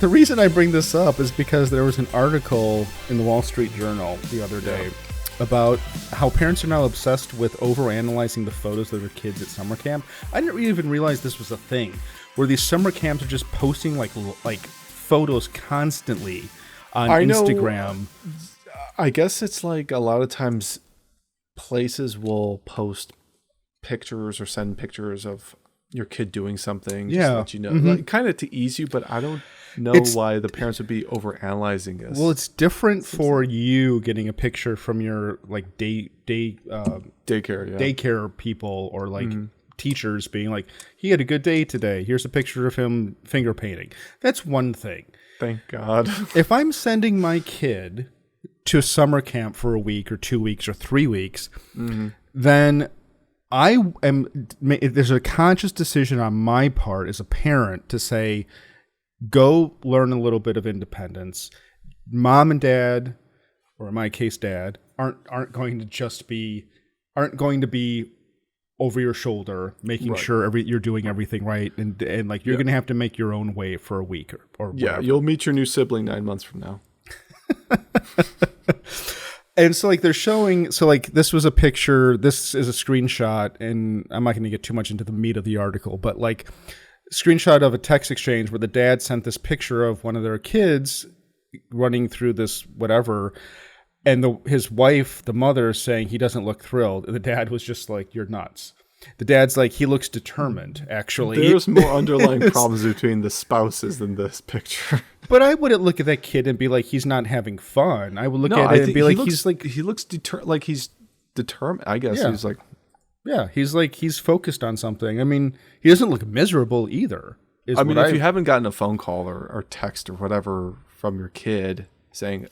The reason I bring this up is because there was an article in the Wall Street Journal the other day about how parents are now obsessed with overanalyzing the photos of their kids at summer camp. I didn't even realize this was a thing, where these summer camps are just posting like photos constantly on Instagram. I guess it's like a lot of times places will post pictures or send pictures of your kid doing something, just to let you know, like, kind of to ease you, but I don't know why the parents would be overanalyzing this. Well, it's different for you getting a picture from your like daycare people or like teachers being like, he had a good day today. Here's a picture of him finger painting. That's one thing. Thank God. If I'm sending my kid to a summer camp for a week or 2 weeks or 3 weeks, then there's a conscious decision on my part as a parent to say, go learn a little bit of independence. Mom and dad, or in my case, dad, aren't going to be over your shoulder, making sure you're doing everything right, and like you're going to have to make your own way for a week or whatever. You'll meet your new sibling 9 months from now. And so like they're showing, so like this was a picture, this is a screenshot, and I'm not going to get too much into the meat of the article, but like screenshot of a text exchange where the dad sent this picture of one of their kids running through this whatever, and his wife, the mother, is saying he doesn't look thrilled, and the dad was just like, you're nuts. The dad's like, he looks determined, actually. There's more underlying problems between the spouses than this picture. But I wouldn't look at that kid and be like, he's not having fun. I would look at it and be like, he looks he's determined. I guess he's like, he's focused on something. I mean, he doesn't look miserable either. I mean, if you haven't gotten a phone call or text or whatever from your kid saying,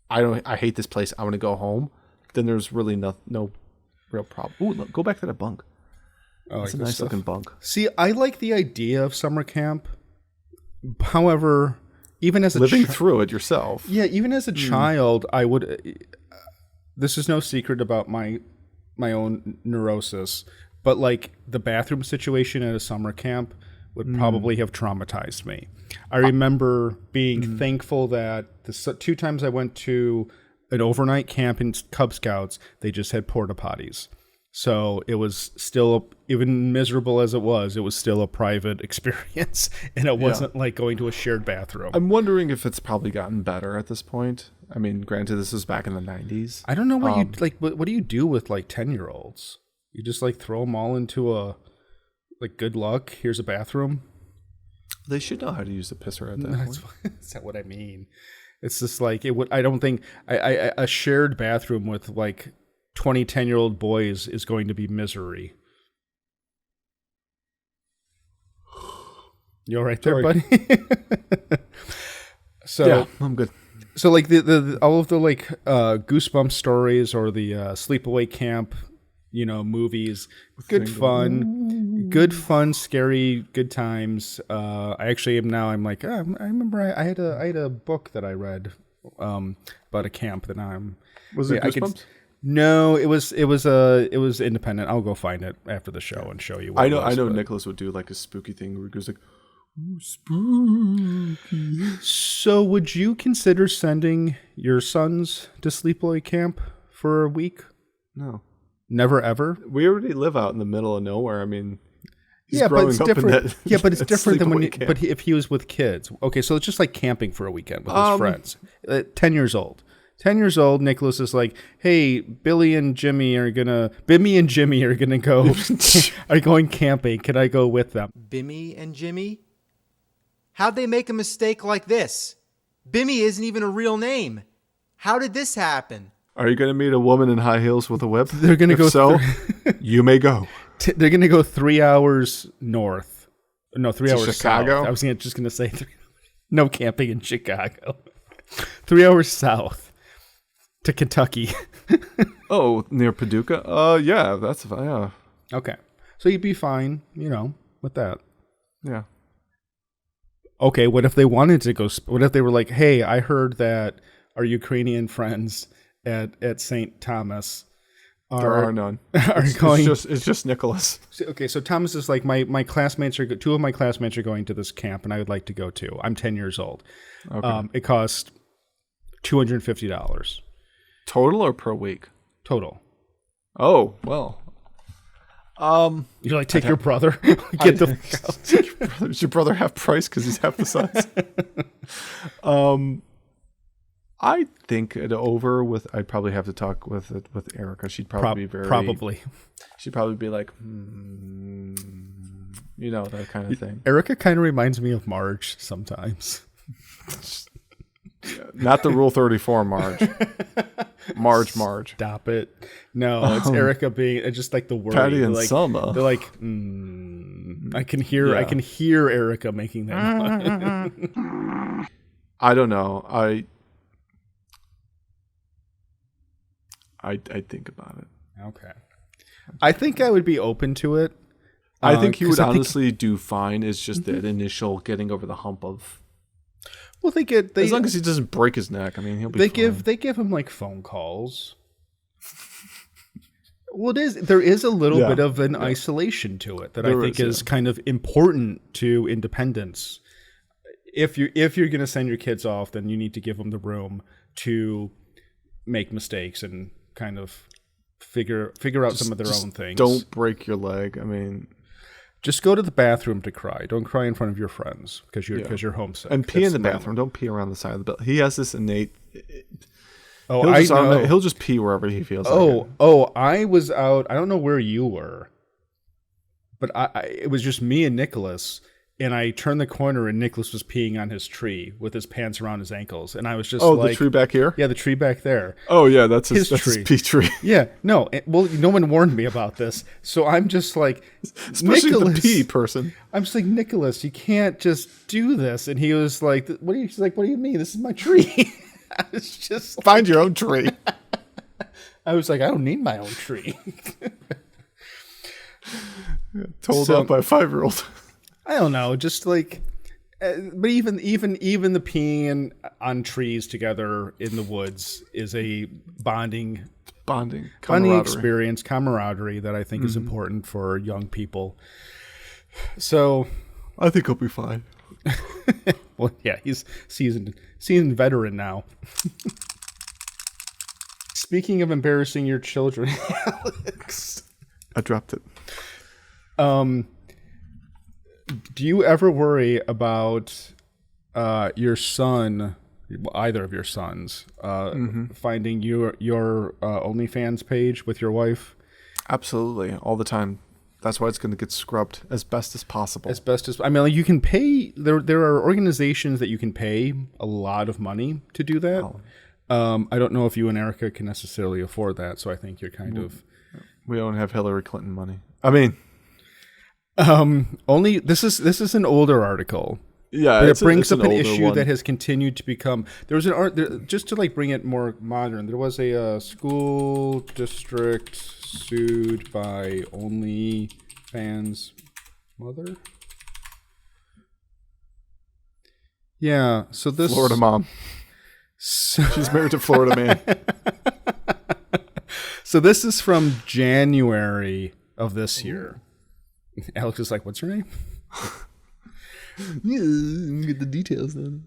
I hate this place, I want to go home, then there's really no real problem. Ooh, look, go back to that bunk. Oh, it's a nice looking bunk. See, I like the idea of summer camp. However, even as living through it yourself. Yeah, even as a child, I would. This is no secret about my own neurosis, but like the bathroom situation at a summer camp would probably have traumatized me. I remember being thankful that the 2 times I went to an overnight camp in Cub Scouts, they just had porta potties. So it was still, even miserable as it was still a private experience, and it wasn't like going to a shared bathroom. I'm wondering if it's probably gotten better at this point. I mean, granted, this was back in the 90s. I don't know what you like. What do you do with like 10-year-olds? You just like throw them all into a like, good luck. Here's a bathroom. They should know how to use the pisser at that point. That's not what I mean. It's just like it would. I don't think a shared bathroom with like 20 10-year-old boys is going to be misery. You all right there, buddy? So yeah, I'm good. So like the all of the like Goosebumps stories or the Sleepaway Camp, movies, good fun, scary, good times. I actually am now. I'm like, I remember I had a book that I read about a camp that I'm. Was it Goosebumps? No, it was independent. I'll go find it after the show and show you. I know. Nicholas would do like a spooky thing where he goes like, "Ooh, spooky." So, would you consider sending your sons to sleepaway camp for a week? No, never ever. We already live out in the middle of nowhere. I mean, but it's different. But it's different than when. But if he was with kids, okay, so it's just like camping for a weekend with his friends. 10 years old. 10 years old, Nicholas is like, hey, Bimmy and Jimmy are gonna go, are going camping. Can I go with them? Bimmy and Jimmy? How'd they make a mistake like this? Bimmy isn't even a real name. How did this happen? Are you going to meet a woman in high heels with a whip? They're going to go. So, you may go. They're going to go 3 hours north. No, 3 hours Chicago? south. I was just going to say no camping in Chicago. 3 hours south. To Kentucky. Oh, near Paducah? Yeah, that's fine. Yeah. Okay. So you'd be fine, with that. Yeah. Okay, what if they wanted to go? What if they were like, hey, I heard that our Ukrainian friends at St. Thomas There are none. It's just Nicholas. Okay, so Thomas is like my classmates are two of my classmates are going to this camp, and I would like to go too. I'm 10 years old. Okay. It costs $250 total or per week? Total. Oh well. You're like take your brother. Does your brother half price because he's half the size? I think it over with. I'd probably have to talk with Erica. She'd probably be very. Probably. She'd probably be like, that kind of thing. Erica kind of reminds me of Marge sometimes. Not the Rule 34 Marge. Marge. Stop it. No, it's Erica being just like the worry. Patty and like, Selma. They're like, I can hear Erica making that noise. I don't know. I think about it. Okay. I think I would be open to it. I think he would honestly do fine. It's just that initial getting over the hump of. Well, as long as he doesn't break his neck. I mean, he'll be. They give him like phone calls. Well, there is a little bit of an isolation to it that I think is kind of important to independence. If you're going to send your kids off, then you need to give them the room to make mistakes and kind of figure out some of their own things. Don't break your leg. I mean, just go to the bathroom to cry. Don't cry in front of your friends because you're homesick. And pee in the bathroom. Don't pee around the side of the building. He has this innate. He'll he'll just pee wherever he feels. I was out. I don't know where you were, but it was just me and Nicholas. And I turned the corner, and Nicholas was peeing on his tree with his pants around his ankles. And I was just the tree back here? Yeah, the tree back there. Oh, yeah, that's his tree. His pea tree. Yeah, no. No one warned me about this. So I'm just like, especially Nicholas, the pea person. I'm just like, Nicholas, you can't just do this. And he was like, what do you mean? This is my tree. I was just like, find your own tree. I was like, I don't need my own tree. Told up by a 5-year-old. I don't know, just like, but even the peeing on trees together in the woods is a bonding experience, camaraderie that I think is important for young people. So, I think he'll be fine. Well, yeah, he's seasoned veteran now. Speaking of embarrassing your children, Alex, I dropped it. Do you ever worry about your son, either of your sons, finding your OnlyFans page with your wife? Absolutely, all the time. That's why it's going to get scrubbed as best as possible. I mean, like, you can pay. There are organizations that you can pay a lot of money to do that. Oh. I don't know if you and Erica can necessarily afford that, so I think you're kind of. We don't have Hillary Clinton money. I mean. Only this is an older article. Yeah, but it brings up an issue that has continued to become. There was just to like bring it more modern. There was a school district sued by OnlyFans mother. Yeah, so this Florida mom. She's married to Florida man. So this is from January of this year. Alex is like, what's her name? Get the details then.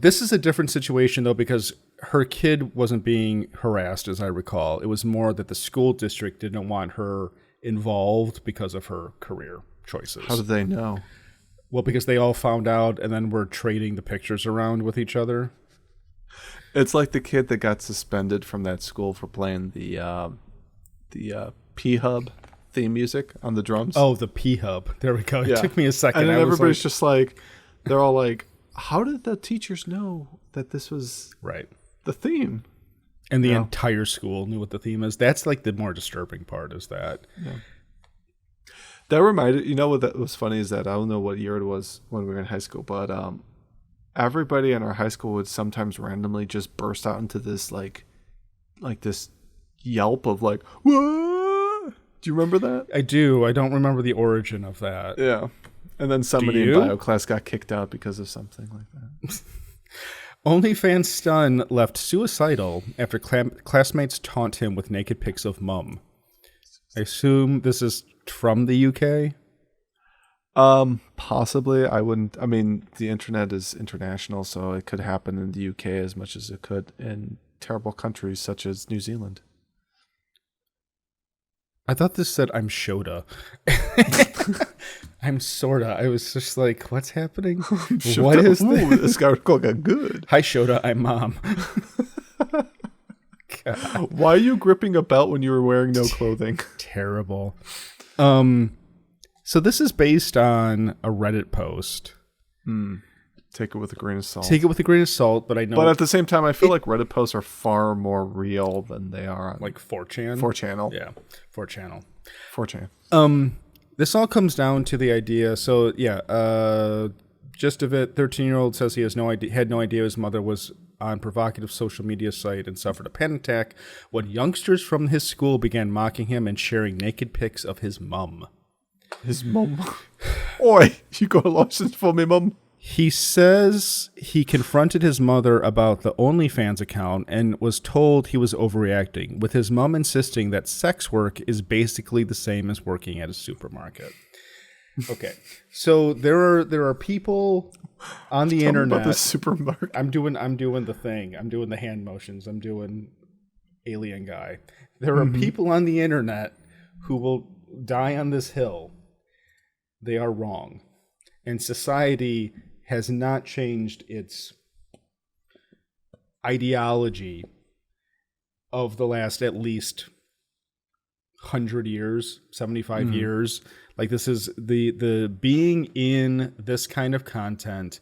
This is a different situation, though, because her kid wasn't being harassed, as I recall. It was more that the school district didn't want her involved because of her career choices. How did they know? Well, because they all found out and then were trading the pictures around with each other. It's like the kid that got suspended from that school for playing the P-Hub theme music on the drums. Oh, the P-Hub. There we go. It took me a second. And then everybody's just like, they're all like, how did the teachers know that this was the theme? And the entire school knew what the theme is. That's like the more disturbing part is that. Yeah. That reminded, what was funny is that I don't know what year it was when we were in high school, but everybody in our high school would sometimes randomly just burst out into this like this yelp of like, whoa! Do you remember that? I do. I don't remember the origin of that. Yeah. And then somebody in bio class got kicked out because of something like that. OnlyFans stun left suicidal after classmates taunt him with naked pics of mum. I assume this is from the UK? Possibly. I wouldn't. I mean, the internet is international, so it could happen in the UK as much as it could in terrible countries such as New Zealand. I thought this said I'm Shota. I'm sorta. I was just like, what's happening? What is this? Ooh, this guy got good. Hi, Shota. I'm Mom. God. Why are you gripping a belt when you were wearing no clothing? Terrible. So this is based on a Reddit post. Take it with a grain of salt. Take it with a grain of salt, but I know. But at the same time, I feel like Reddit posts are far more real than they are on like 4chan. 4channel. Yeah, 4channel. 4chan. This all comes down to the idea. So yeah, gist of it: 13-year-old says he had no idea his mother was on provocative social media site and suffered a panic attack when youngsters from his school began mocking him and sharing naked pics of his mum. His mum. Oi, you got a license for me, mum? He says he confronted his mother about the OnlyFans account and was told he was overreacting, with his mom insisting that sex work is basically the same as working at a supermarket. Okay, so there are people on the internet. About the supermarket. I'm doing the thing. I'm doing the hand motions. I'm doing alien guy. There are people on the internet who will die on this hill. They are wrong, and society has not changed its ideology of the last at least 100 years, 75 years. Like, this is the being in this kind of content,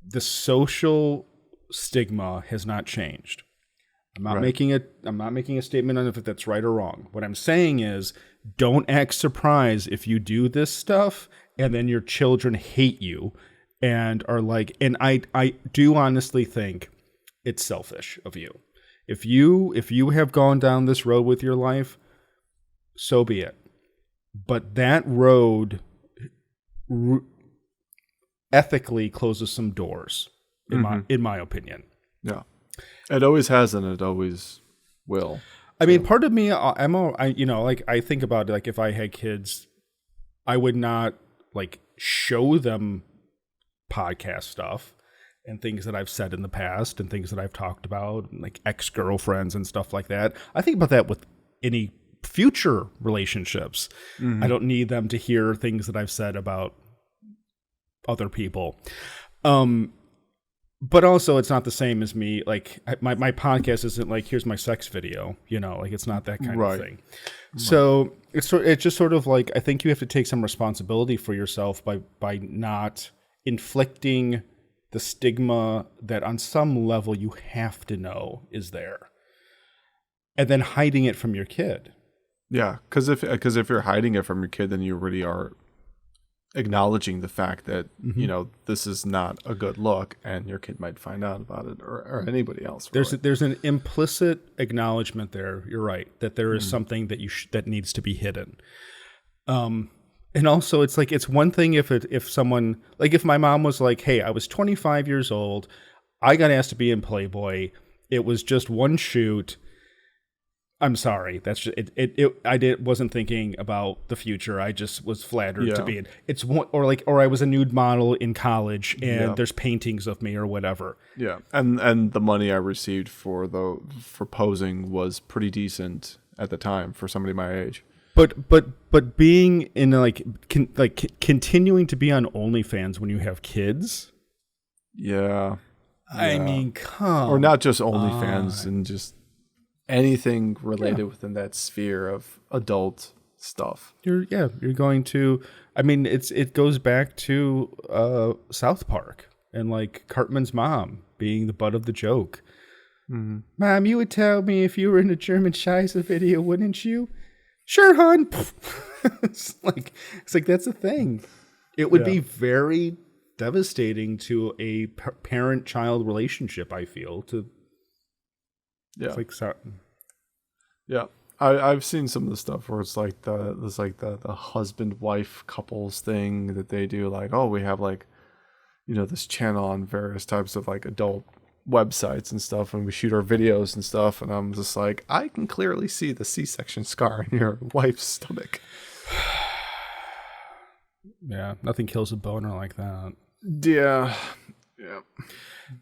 the social stigma has not changed. I'm not making a statement on if that's right or wrong. What I'm saying is, don't act surprised if you do this stuff and then your children hate you and are like, and I do honestly think it's selfish of you. If you have gone down this road with your life, so be it. But that road ethically closes some doors, in my opinion. Yeah. It always has and it always will. I mean, part of me, I think about it, like, if I had kids, I would not like show them podcast stuff and things that I've said in the past and things that I've talked about, like ex-girlfriends and stuff like that. I think about that with any future relationships. I don't need them to hear things that I've said about other people. But also, it's not the same as me. Like, my podcast isn't like, here's my sex video, like, it's not that kind of thing. Right. So it's just sort of like, I think you have to take some responsibility for yourself by not inflicting the stigma that on some level you have to know is there, and then hiding it from your kid. Yeah, because if you're hiding it from your kid, then you really are acknowledging the fact that this is not a good look, and your kid might find out about it, or anybody else. Really. There's an implicit acknowledgement there. You're right, that there is something that that needs to be hidden. And also, it's like, it's one thing if someone, like, if my mom was like, hey, I was 25 years old, I got asked to be in Playboy, it was just one shoot. I'm sorry. That's just, wasn't thinking about the future. I just was flattered to be in. It's one, or I was a nude model in college, and there's paintings of me or whatever. Yeah, and the money I received for posing was pretty decent at the time for somebody my age. But being in continuing to be on OnlyFans when you have kids. Yeah. I mean, come or not just OnlyFans and just anything related within that sphere of adult stuff. You're going to, I mean, it goes back to South Park and like Cartman's mom being the butt of the joke. Mom, you would tell me if you were in a German Scheisse video, wouldn't you? Sure, hon. It's like that's a thing. It would be very devastating to a parent-child relationship, I feel. Yeah, I've seen some of the stuff where it's like the husband-wife couples thing that they do. Like, oh, we have like, this channel on various types of like adult websites and stuff, and we shoot our videos and stuff, and I'm just like, I can clearly see the C-section scar in your wife's stomach. Yeah, nothing kills a boner like that. Yeah.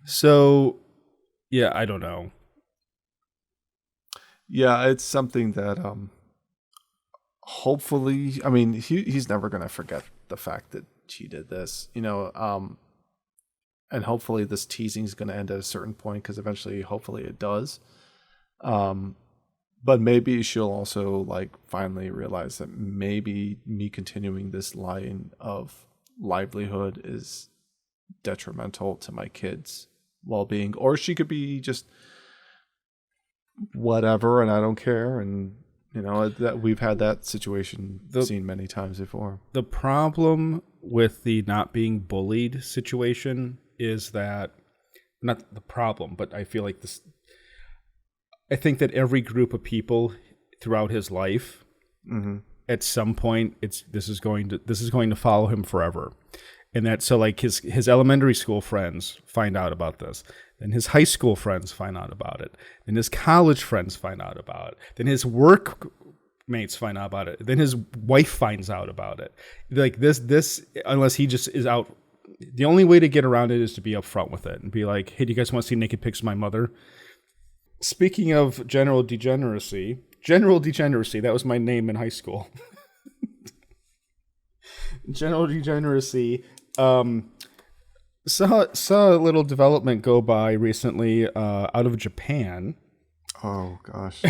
So, yeah, I don't know. Yeah, it's something that hopefully, I mean, he's never going to forget the fact that she did this, and hopefully this teasing is going to end at a certain point, because eventually, hopefully it does. But maybe she'll also like finally realize that maybe me continuing this line of livelihood is detrimental to my kids' well-being, or she could be just whatever, and I don't care. And that we've had that situation seen many times before. The problem with the not being bullied situation is that, not the problem, but I feel like this. I think that every group of people throughout his life, at some point, this is going to follow him forever, and that so like his elementary school friends find out about this, then his high school friends find out about it, then his college friends find out about it, then his work mates find out about it, then his wife finds out about it. Like this, unless he just is out. The only way to get around it is to be upfront with it and be like, "Hey, do you guys want to see naked pics of my mother?" Speaking of general degeneracy, that was my name in high school. General degeneracy. Saw a little development go by recently out of Japan. Oh, gosh.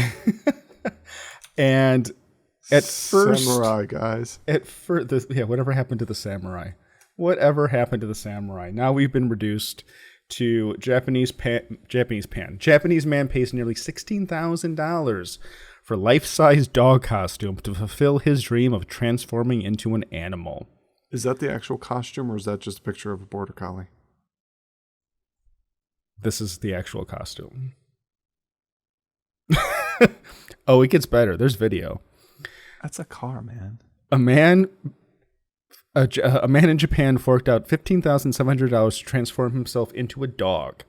And at first... Samurai, guys. At first, whatever happened to the samurai? Whatever happened to the samurai? Now we've been reduced to Japanese man pays nearly $16,000 for life-size dog costume to fulfill his dream of transforming into an animal. Is that the actual costume, or is that just a picture of a border collie? This is the actual costume. Oh, it gets better. There's video. That's a car, man. A man in Japan forked out $15,700 to transform himself into a dog.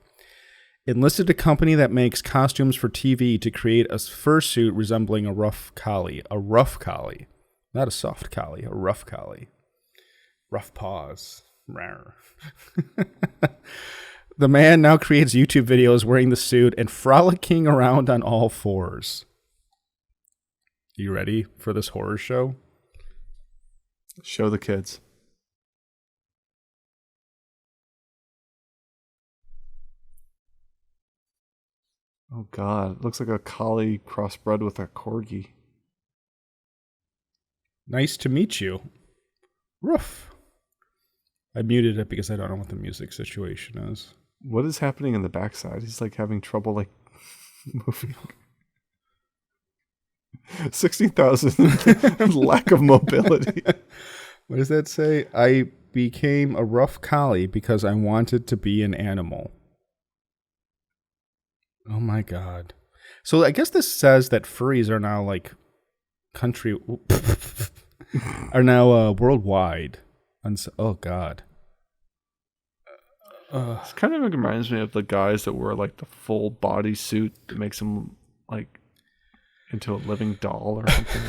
Enlisted a company that makes costumes for TV to create a fursuit resembling a rough collie. A rough collie. Not a soft collie, a rough collie. Rough paws. Rawr. The man now creates YouTube videos wearing the suit and frolicking around on all fours. You ready for this horror show? Show the kids. Oh, God. It looks like a collie crossbred with a corgi. Nice to meet you. Roof. I muted it because I don't know what the music situation is. What is happening in the backside? He's like having trouble like moving. 16,000 lack of mobility. What does that say? I became a rough collie because I wanted to be an animal. Oh my God. So I guess this says that furries are now like are now worldwide. Oh God. This kind of reminds me of the guys that wear like the full body suit that makes them like into a living doll or something.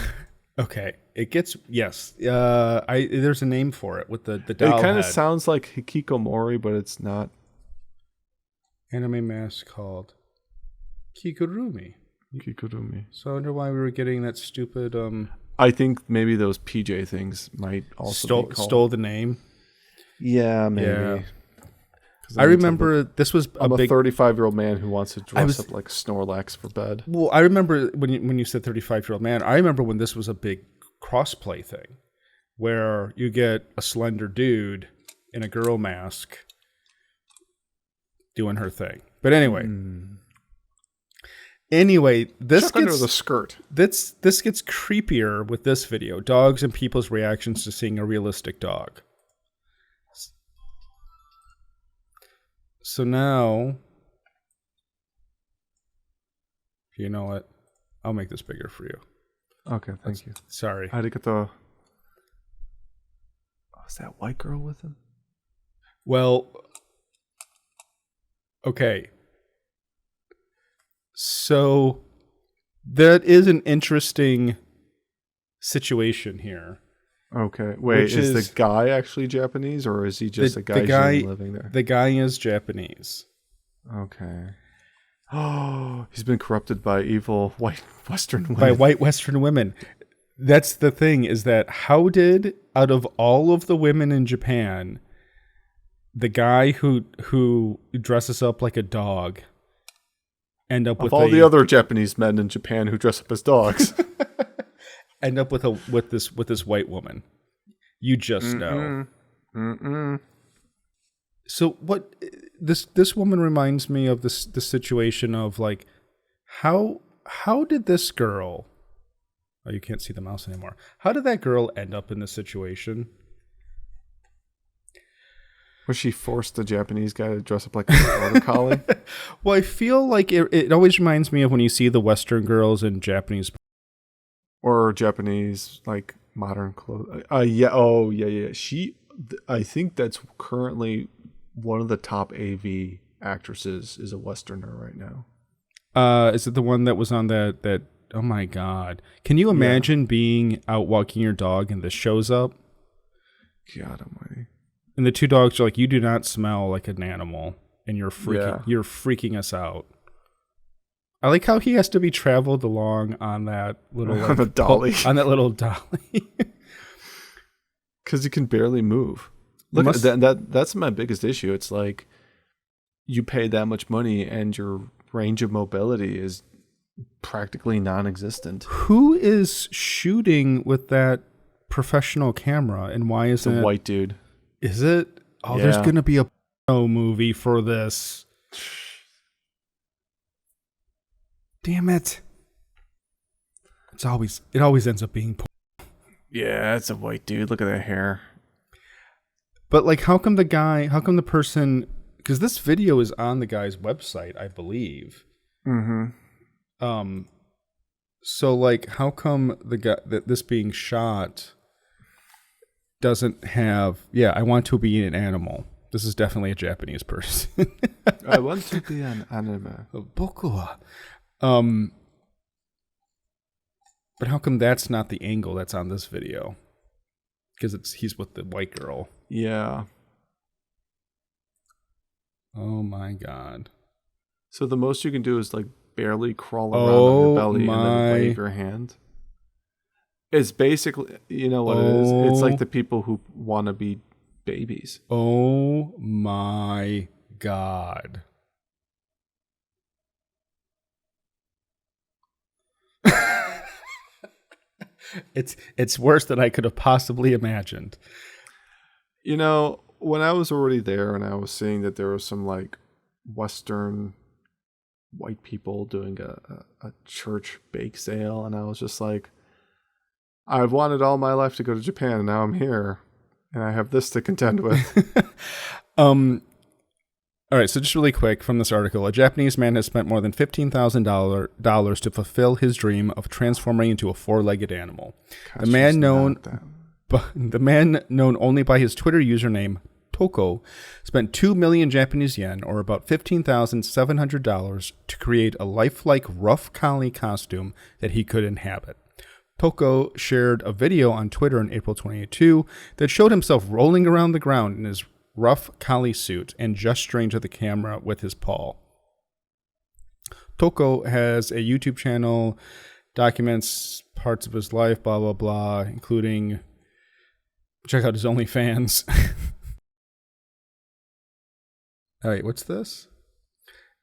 Okay, it gets there's a name for it with the doll. It kind head. of sounds like hikikomori, but it's not. Anime mask called Kigurumi. So I wonder why we were getting that stupid. I think maybe those PJ things might also stole the name. Yeah, maybe. Yeah. I remember this was I'm a 35-year-old man who wants to dress up like Snorlax for bed. Well, I remember when you said 35-year-old man, I remember when this was a big crossplay thing where you get a slender dude in a girl mask doing her thing. But anyway. This Check gets under the skirt. This gets creepier with this video. Dogs and people's reactions to seeing a realistic dog. So now, you know what? I'll make this bigger for you. Okay, thank you. Sorry. I had to get the... Oh, is that white girl with him? Well, okay. So that is an interesting situation here. Okay. Wait, is the guy actually Japanese, or is he just a guy living there? The guy is Japanese. Okay. Oh, he's been corrupted by evil white Western women. By white Western women. That's the thing, is that how did, out of all of the women in Japan, the guy who dresses up like a dog end up with all the other Japanese men in Japan who dress up as dogs end up with this white woman? You just know. So what this woman reminds me of, this situation of like, how did this girl, oh, you can't see the mouse anymore. How did that girl end up in this situation? Was she forced the Japanese guy to dress up like a border collie? Well, I feel like it always reminds me of when you see the Western girls in Japanese. Or Japanese, like, modern clothes. Yeah. I think that's currently one of the top AV actresses is a Westerner right now. Is it the one that was on that? Oh my God! Can you imagine being out walking your dog and this shows up? God almighty! And the two dogs are like, "You do not smell like an animal," and you're freaking us out. I like how he has to be traveled along on that little dolly. On that little dolly. Because he can barely move. Look, that's my biggest issue. It's like you pay that much money and your range of mobility is practically non-existent. Who is shooting with that professional camera, and why is it a white dude? Is it? Oh, yeah. There's going to be a movie for this. Damn it. It always ends up being Yeah, it's a white dude. Look at that hair. But like, how come the person, because this video is on the guy's website, I believe. So like, how come the guy this being shot doesn't have, I want to be an animal. This is definitely a Japanese person. I want to be an anime. Boku wa. But how come that's not the angle that's on this video? Because he's with the white girl. Yeah. Oh my God. So the most you can do is like barely crawl around on your belly and then wave your hand. It's basically, you know what it is? It's like the people who want to be babies. Oh my God. It's worse than I could have possibly imagined. You know, when I was already there and I was seeing that there was some like Western white people doing a church bake sale, and I was just like, I've wanted all my life to go to Japan, and now I'm here, and I have this to contend with. All right, so just really quick from this article, a Japanese man has spent more than $15,000 to fulfill his dream of transforming into a four-legged animal. Gosh, the man known only by his Twitter username Toko spent 2 million Japanese yen, or about $15,700, to create a lifelike rough collie costume that he could inhabit. Toko shared a video on Twitter in April 2022 that showed himself rolling around the ground in his rough collie suit and gesturing to the camera with his paw. Toko has a YouTube channel, documents parts of his life, blah, blah, blah, including, check out his OnlyFans. All right, what's this?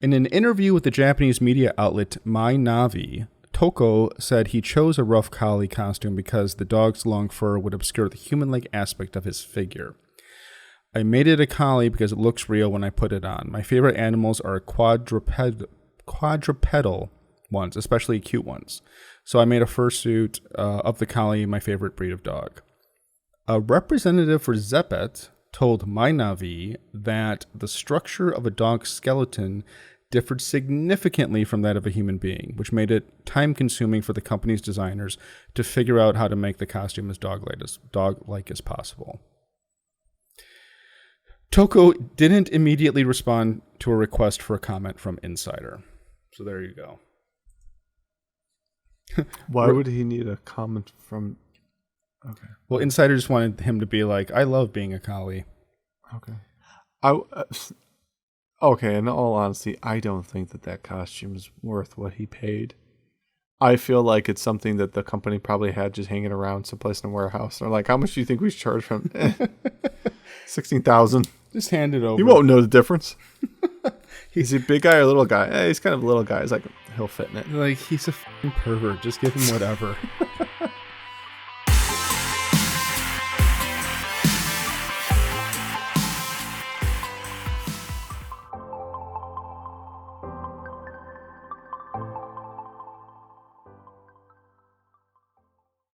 In an interview with the Japanese media outlet My Navi, Toko said he chose a rough collie costume because the dog's long fur would obscure the human-like aspect of his figure. I made it a collie because it looks real when I put it on. My favorite animals are quadrupedal ones, especially cute ones. So I made a fursuit of the collie, my favorite breed of dog. A representative for Zeppet told My Navi that the structure of a dog's skeleton differed significantly from that of a human being, which made it time-consuming for the company's designers to figure out how to make the costume as dog-like as possible. Toko didn't immediately respond to a request for a comment from Insider. So there you go. Why would he need a comment from... Okay. Well, Insider just wanted him to be like, I love being a collie. Okay. Okay, in all honesty, I don't think that costume is worth what he paid. I feel like it's something that the company probably had just hanging around someplace in a warehouse. They're like, how much do you think we should charge him? $16,000. Just hand it over. You won't know the difference. Is he a big guy or a little guy? He's kind of a little guy. He's like, he'll fit in it. Like, he's a f***ing pervert. Just give him whatever.